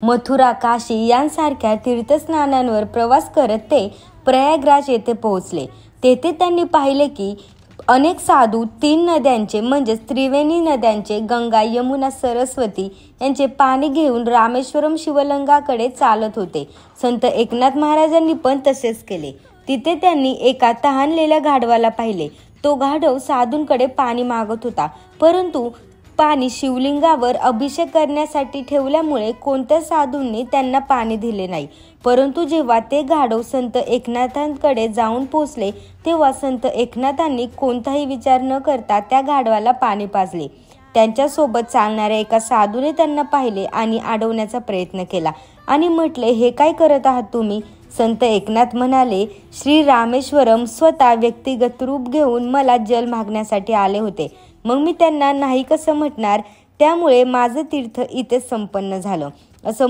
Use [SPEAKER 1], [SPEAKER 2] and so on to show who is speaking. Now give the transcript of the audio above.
[SPEAKER 1] मथुरा, काशी यांसारख्या तीर्थस्नानांवर प्रवास करत ते प्रयागराज येथे पोहोचले. तेथे त्यांनी पाहिले की अनेक साधू 3 नद्यांचे म्हणजेच त्रिवेणी नद्यांचे गंगा, यमुना, सरस्वती यांचे पाणी घेऊन रामेश्वरम शिवलिंगाकडे चालत होते. संत एकनाथ महाराजांनी पण तसेच केले. तिथे त्यांनी एका तहानलेल्या गाढवाला पाहिले. तो गाढव साधूंकडे पाणी मागत होता, परंतु पाणी शिवलिंगावर अभिषेक करण्यासाठी ठेवल्यामुळे कोणत्या साधूंनी त्यांना पाणी दिले नाही. परंतु जेव्हा ते गाढव संत एकनाथांकडे जाऊन पोहोचले तेव्हा संत एकनाथांनी कोणताही विचार न करता त्या गाढवाला पाणी पाजले. त्यांच्यासोबत चालणाऱ्या एका साधूने त्यांना पाहिले आणि अडवण्याचा प्रयत्न केला आणि म्हटले, हे काय करत आहात तुम्ही? संत एकनाथ म्हणाले, श्री रामेश्वरम स्वतः व्यक्तिगत रूप घेऊन मला जल मागण्यासाठी आले होते. मग मी त्यांना नाही कसं म्हटणार? त्यामुळे माझं तीर्थ इथे संपन्न झालं असं